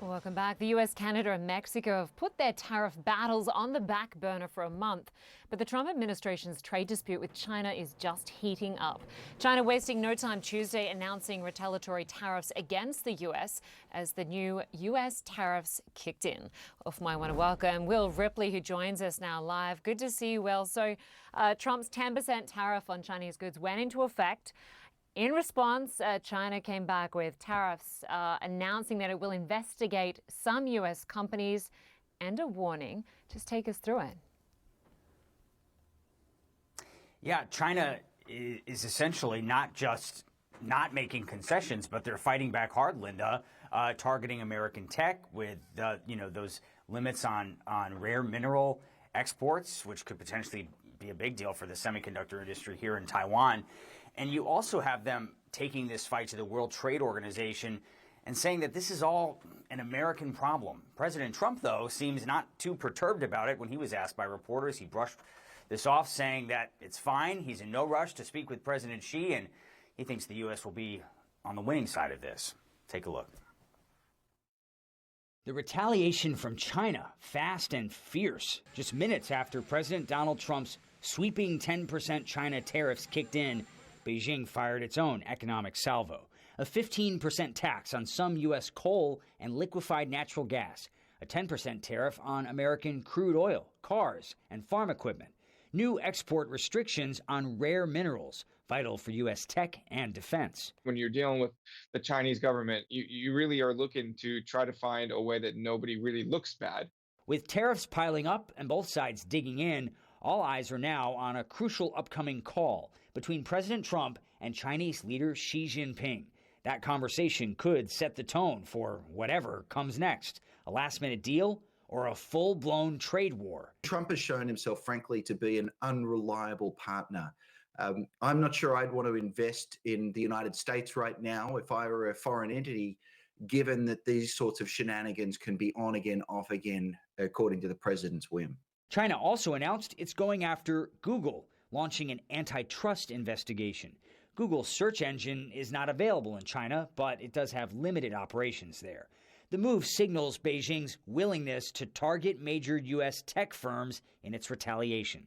Welcome back. The US, Canada and Mexico have put their tariff battles on the back burner for a month. But the Trump administration's trade dispute with China is just heating up. China wasting no time Tuesday announcing retaliatory tariffs against the US as the new US tariffs kicked in. Off my want to welcome Will Ripley, who joins us now live. Good to see you, Will. So Trump's 10% tariff on Chinese goods went into effect. In response, China came back with tariffs, announcing that it will investigate some U.S. companies and a warning. Just take us through it. Yeah, China is essentially not just not making concessions, but they're fighting back hard, Lynda, targeting American tech with, those limits on rare mineral exports, which could potentially be a big deal for the semiconductor industry here in Taiwan. And you also have them taking this fight to the World Trade Organization and saying that this is all an American problem. President Trump, though, seems not too perturbed about it. When he was asked by reporters, he brushed this off, saying that it's fine. He's in no rush to speak with President Xi, and he thinks the U.S. will be on the winning side of this. Take a look. The retaliation from China, fast and fierce. Just minutes after President Donald Trump's sweeping 10% China tariffs kicked in, Beijing fired its own economic salvo. A 15% tax on some U.S. coal and liquefied natural gas. A 10% tariff on American crude oil, cars, and farm equipment. New export restrictions on rare minerals, vital for U.S. tech and defense. When you're dealing with the Chinese government, you really are looking to try to find a way that nobody really looks bad. With tariffs piling up and both sides digging in, all eyes are now on a crucial upcoming call between President Trump and Chinese leader Xi Jinping. That conversation could set the tone for whatever comes next, a last-minute deal or a full-blown trade war. Trump has shown himself, frankly, to be an unreliable partner. I'm not sure I'd want to invest in the United States right now if I were a foreign entity, given that these sorts of shenanigans can be on again, off again, according to the president's whim. China also announced it's going after Google, launching an antitrust investigation. Google's search engine is not available in China, but it does have limited operations there. The move signals Beijing's willingness to target major U.S. tech firms in its retaliation.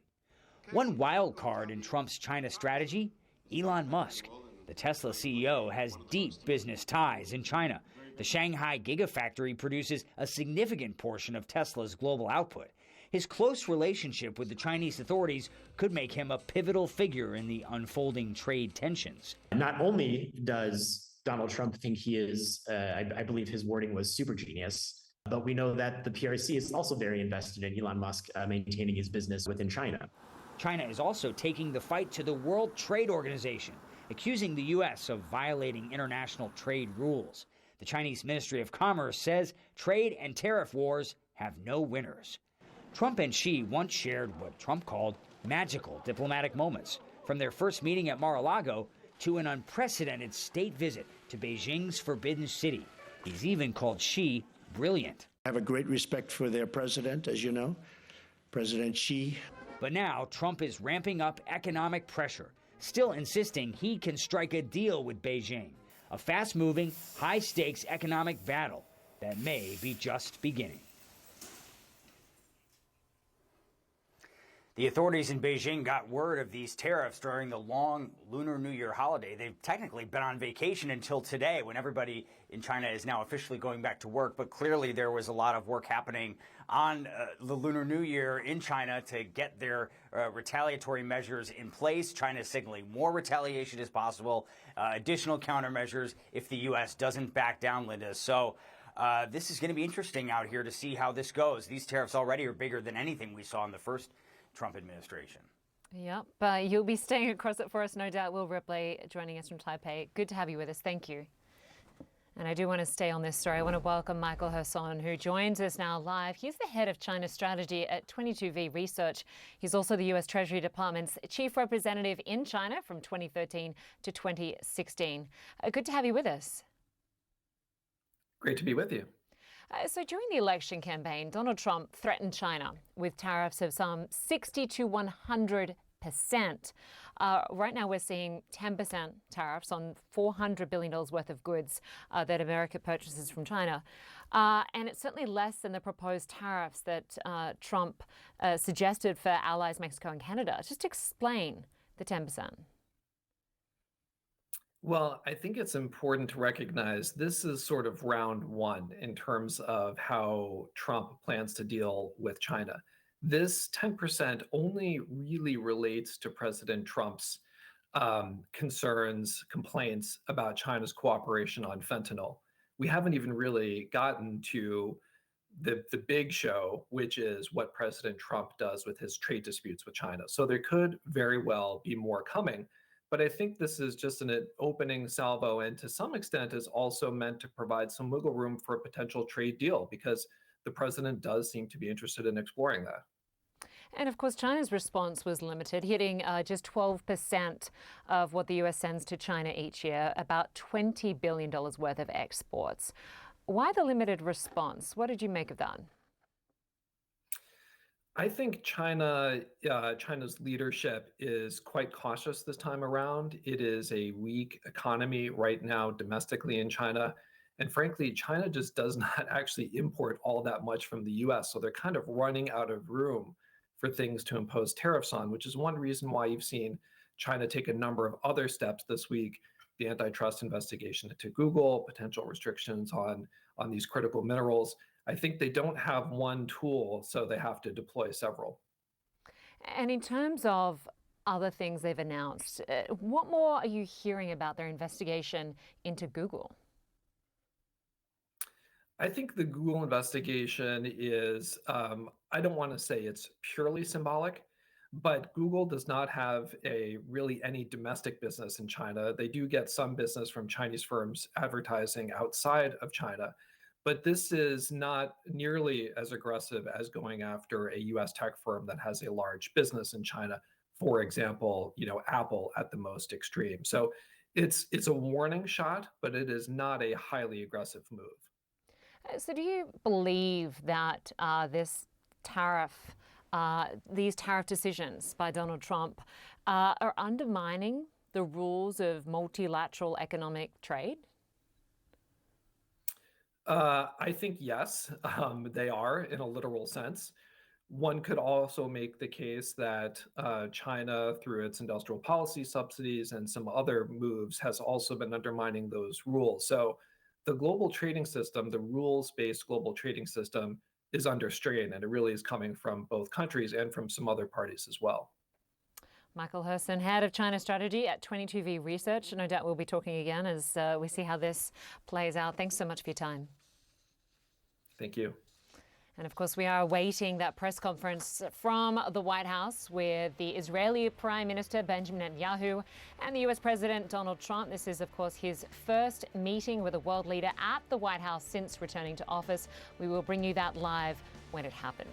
One wild card in Trump's China strategy, Elon Musk. The Tesla CEO has deep business ties in China. The Shanghai Gigafactory produces a significant portion of Tesla's global output. His close relationship with the Chinese authorities could make him a pivotal figure in the unfolding trade tensions. Not only does Donald Trump think he is, I believe his wording was super genius, but we know that the PRC is also very invested in Elon Musk maintaining his business within China. China is also taking the fight to the World Trade Organization, accusing the U.S. of violating international trade rules. The Chinese Ministry of Commerce says trade and tariff wars have no winners. Trump and Xi once shared what Trump called magical diplomatic moments, from their first meeting at Mar-a-Lago to an unprecedented state visit to Beijing's Forbidden City. He's even called Xi brilliant. I have a great respect for their president, as you know, President Xi. But now Trump is ramping up economic pressure, still insisting he can strike a deal with Beijing, a fast-moving, high-stakes economic battle that may be just beginning. The authorities in Beijing got word of these tariffs during the long Lunar New Year holiday. They've technically been on vacation until today, when everybody in China is now officially going back to work. But clearly there was a lot of work happening on the Lunar New Year in China to get their retaliatory measures in place. China is signaling more retaliation as possible, additional countermeasures if the U.S. doesn't back down, Lynda. So this is going to be interesting out here to see how this goes. These tariffs already are bigger than anything we saw in the first Trump administration. Yep, but you'll be staying across it for us, no doubt. Will Ripley joining us from Taipei. Good to have you with us. Thank you. And I do want to stay on this story. I want to welcome Michael Herson, who joins us now live. He's the head of China strategy at 22V Research. He's also the U.S. Treasury Department's chief representative in China from 2013 to 2016. Good to have you with us. Great to be with you. So during the election campaign, Donald Trump threatened China with tariffs of some 60 to 100%. Right now, we're seeing 10% tariffs on $400 billion worth of goods that America purchases from China. And it's certainly less than the proposed tariffs that Trump suggested for allies Mexico and Canada. Just explain the 10%. Well, I think it's important to recognize this is sort of round one in terms of how Trump plans to deal with China. This 10% only really relates to President Trump's concerns, complaints about China's cooperation on fentanyl. We haven't even really gotten to the big show, which is what President Trump does with his trade disputes with China. So there could very well be more coming. But I think this is just an opening salvo, and to some extent is also meant to provide some wiggle room for a potential trade deal, because the president does seem to be interested in exploring that. And of course, China's response was limited, hitting just 12% of what the US sends to China each year, about $20 billion worth of exports. Why the limited response? What did you make of that? I think China's leadership is quite cautious this time around. It is a weak economy right now domestically in China. And frankly, China just does not actually import all that much from the US. So they're kind of running out of room for things to impose tariffs on, which is one reason why you've seen China take a number of other steps this week: the antitrust investigation into Google, potential restrictions on these critical minerals. I think they don't have one tool, so they have to deploy several. And in terms of other things they've announced, what more are you hearing about their investigation into Google? I think the Google investigation is, I don't want to say it's purely symbolic, but Google does not have really any domestic business in China. They do get some business from Chinese firms advertising outside of China, but this is not nearly as aggressive as going after a US tech firm that has a large business in China. For example, Apple at the most extreme. So it's a warning shot, but it is not a highly aggressive move. So do you believe that these tariff decisions by Donald Trump are undermining the rules of multilateral economic trade? I think yes, they are in a literal sense. One could also make the case that China, through its industrial policy subsidies and some other moves, has also been undermining those rules. So the global trading system, the rules-based global trading system, is under strain, and it really is coming from both countries and from some other parties as well. Michael Herson, head of China strategy at 22V Research. No doubt we'll be talking again as we see how this plays out. Thanks so much for your time. Thank you. And of course, we are awaiting that press conference from the White House with the Israeli Prime Minister Benjamin Netanyahu and the US President Donald Trump. This is, of course, his first meeting with a world leader at the White House since returning to office. We will bring you that live when it happens.